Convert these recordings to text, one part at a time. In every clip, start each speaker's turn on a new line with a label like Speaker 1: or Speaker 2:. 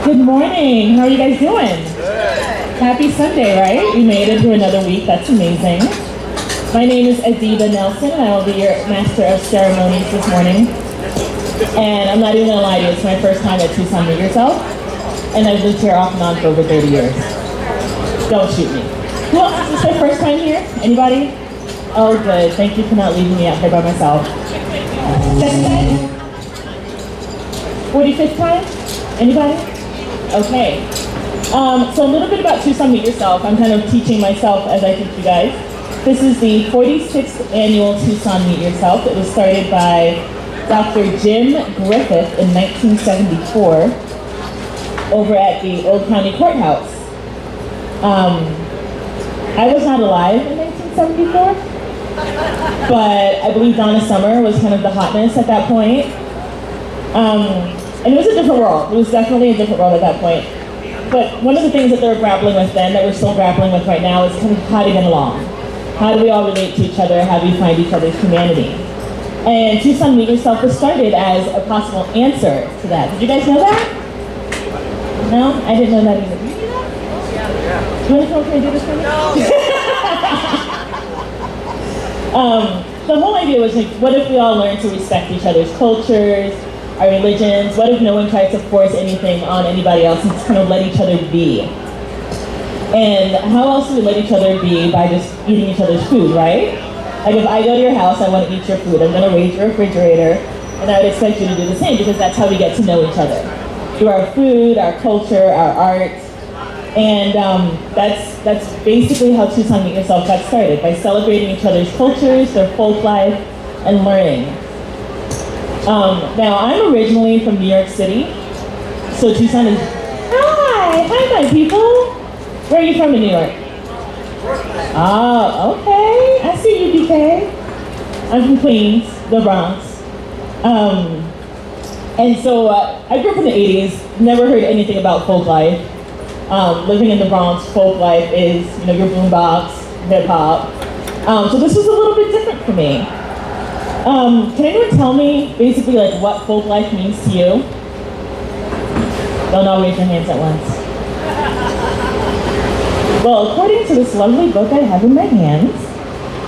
Speaker 1: Good morning. How are you guys doing? Good. Happy Sunday, right? We made it through another week. That's amazing. My name is Adiba Nelson, and I will be your Master of Ceremonies this morning. And I'm not even going to lie to you, it's my first time at Tucson Meet Yourself, and I've lived here off and on for over 30 years. Don't shoot me. Who else? Is this my first time here? Anybody? Oh, good. Thank you for not leaving me out here by myself. Second time? 45th time? Anybody? Okay. So a little bit about Tucson Meet Yourself. I'm kind of teaching myself as I teach you guys. This is the 46th annual Tucson Meet Yourself. It was started by Dr. Jim Griffith in 1974 over at the Old County Courthouse. I was not alive in 1974, but I believe Donna Summer was kind of the hotness at that point. And it was a different world. It was definitely a different world at that point. But one of the things that they were grappling with then, that we're still grappling with right now, is kind of how to get along. How do we all relate to each other? How do we find each other's humanity? And Tucson Meet Yourself was started as a possible answer to that. Did you guys know that? No? I didn't know that either. Did you know that? Do you want to come over and do this for me? No. The whole idea was, like, what if we all learned to respect each other's cultures, our religions? What if no one tries to force anything on anybody else and just kind of let each other be? And how else do we let each other be? By just eating each other's food, right? Like if I go to your house, I want to eat your food. I'm going to raid your refrigerator, and I would expect you to do the same, because that's how we get to know each other. Through our food, our culture, our art. And that's basically how Tucson Meet Yourself got started, by celebrating each other's cultures, their folk life, and learning. Now, I'm originally from New York City, so Tucson is... Hi my people! Where are you from in New York? Oh, okay. I see you, BK. I'm from Queens, the Bronx. And so I grew up in the 80s, never heard anything about folk life. Living in the Bronx, folk life is, your boombox, hip hop. So this was a little bit different for me. Can anyone tell me basically like what folk life means to you? Don't all raise your hands at once. Well, according to this lovely book I have in my hands,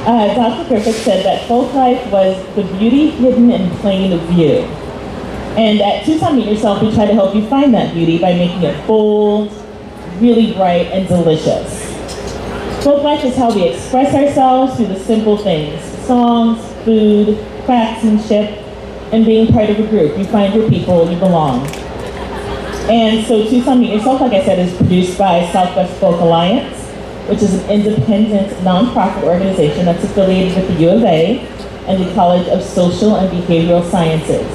Speaker 1: Dr. Griffith said that folk life was the beauty hidden in plain view. And at Tucson Meet Yourself, we try to help you find that beauty by making it bold, really bright, and delicious. Folk life is how we express ourselves through the simple things: songs, food, craftsmanship, and being part of a group. You find your people, you belong. And so Tucson Meet Yourself, like I said, is produced by Southwest Folk Alliance, which is an independent nonprofit organization that's affiliated with the U of A and the College of Social and Behavioral Sciences.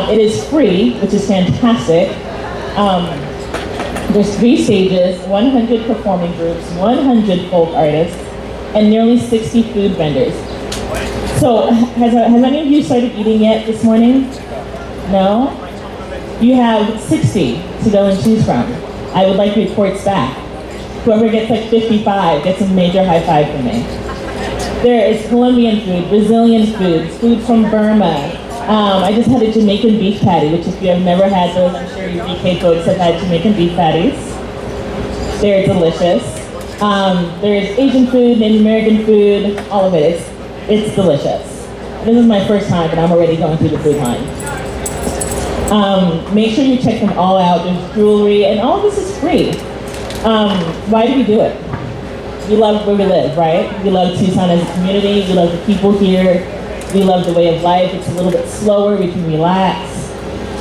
Speaker 1: It is free, which is fantastic. There's 3 stages, 100 performing groups, 100 folk artists, and nearly 60 food vendors. So, has any of you started eating yet this morning? No? You have 60 to go and choose from. I would like reports back. Whoever gets like 55 gets a major high five from me. There is Colombian food, Brazilian food, food from Burma. I just had a Jamaican beef patty, which if you have never had those, I'm sure you BK folks have had Jamaican beef patties. They're delicious. There's Asian food, Native American food, all of it. It's delicious. This is my first time, but I'm already going through the food line. Make sure you check them all out. There's jewelry, and all of this is free. Why do we do it? We love where we live, right? We love Tucson as a community. We love the people here. We love the way of life. It's a little bit slower. We can relax.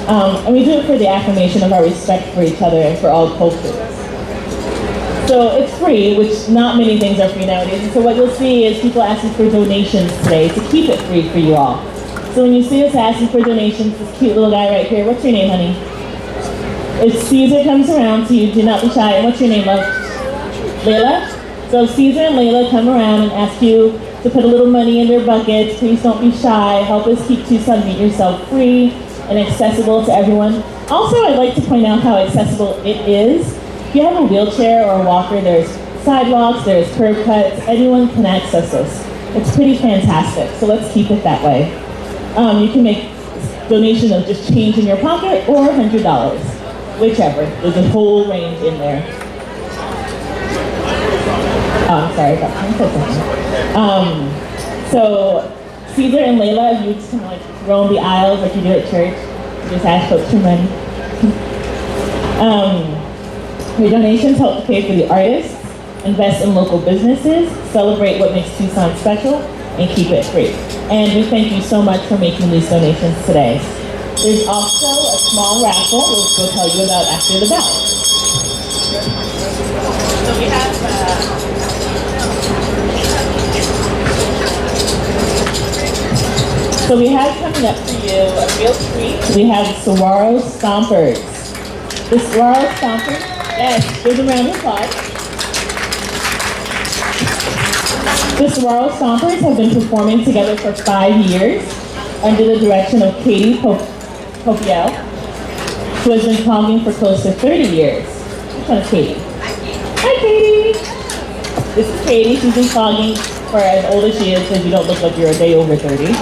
Speaker 1: And we do it for the affirmation of our respect for each other and for all cultures. So it's free, which not many things are free nowadays. And so what you'll see is people asking for donations today to keep it free for you all. So when you see us asking for donations, this cute little guy right here, what's your name, honey? If Caesar comes around to you, do not be shy. And what's your name, love? Layla? So if Caesar and Layla come around and ask you to put a little money in their buckets, please don't be shy. Help us keep Tucson Meet Yourself free and accessible to everyone. Also, I'd like to point out how accessible it is. If you have a wheelchair or a walker, there's sidewalks, there's curb cuts, anyone can access this. It's pretty fantastic, so let's keep it that way. You can make donations of just change in your pocket or $100, whichever. There's a whole range in there. Oh, I'm sorry, so Caesar and Layla, if you just kind of like roam the aisles like you do at church, just ask folks for money. Your donations help to pay for the artists, invest in local businesses, celebrate what makes Tucson special, and keep it free. And we thank you so much for making these donations today. There's also a small raffle, which we'll tell you about after the bell. So we have coming up for you a real treat. We have Saguaro Stompers. The Saguaro Stompers, yes, give them a round of applause. The Saguaro Stompers have been performing together for 5 years under the direction of Katie Popiel, who has been clogging for close to 30 years. Which one is Katie? Hi, Katie. This is Katie. She's been clogging for as old as she is, because you don't look like you're a day over 30.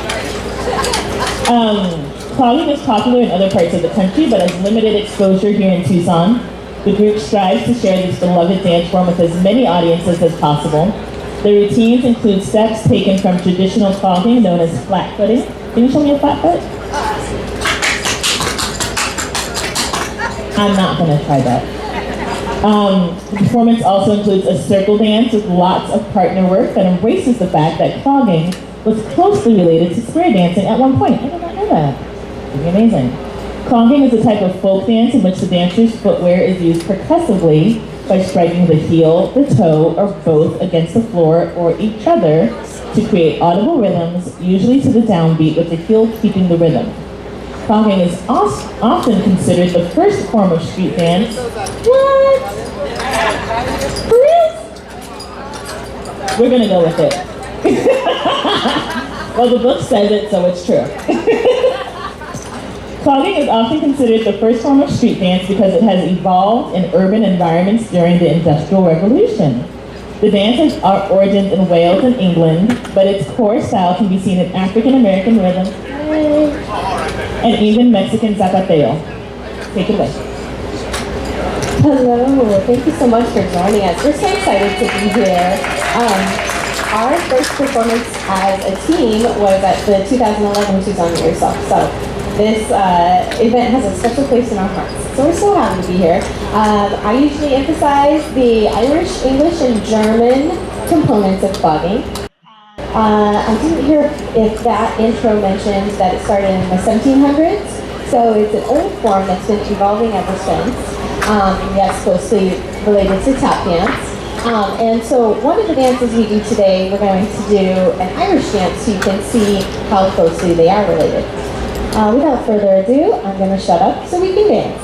Speaker 1: Clogging is popular in other parts of the country, but has limited exposure here in Tucson. The group strives to share this beloved dance form with as many audiences as possible. The routines include steps taken from traditional clogging known as flat footing. Can you show me a flat foot? I'm not going to try that. The performance also includes a circle dance with lots of partner work that embraces the fact that clogging was closely related to square dancing at one point. I did not know that. Pretty amazing. Clogging is a type of folk dance in which the dancer's footwear is used percussively by striking the heel, the toe, or both against the floor or each other to create audible rhythms, usually to the downbeat, with the heel keeping the rhythm. Clogging is often considered the first form of street dance. What? For real? We're gonna go with it. Well, the book says it, so it's true. Clogging is often considered the first form of street dance because it has evolved in urban environments during the Industrial Revolution. The dance has origins in Wales and England, but its core style can be seen in African American rhythm and even Mexican zapateo. Take it away.
Speaker 2: Hello, thank you so much for joining us. We're so excited to be here. Our first performance as a team was at the 2011 Tucson Meet Yourself. So this event has a special place in our hearts. So we're so happy to be here. I usually emphasize the Irish, English, and German components of clogging. I didn't hear if that intro mentioned that it started in the 1700s. So it's an old form that's been evolving ever since. Yes, closely related to tap dance. And so one of the dances we do today, we're going to do an Irish dance so you can see how closely they are related. Without further ado, I'm going to shut up so we can dance.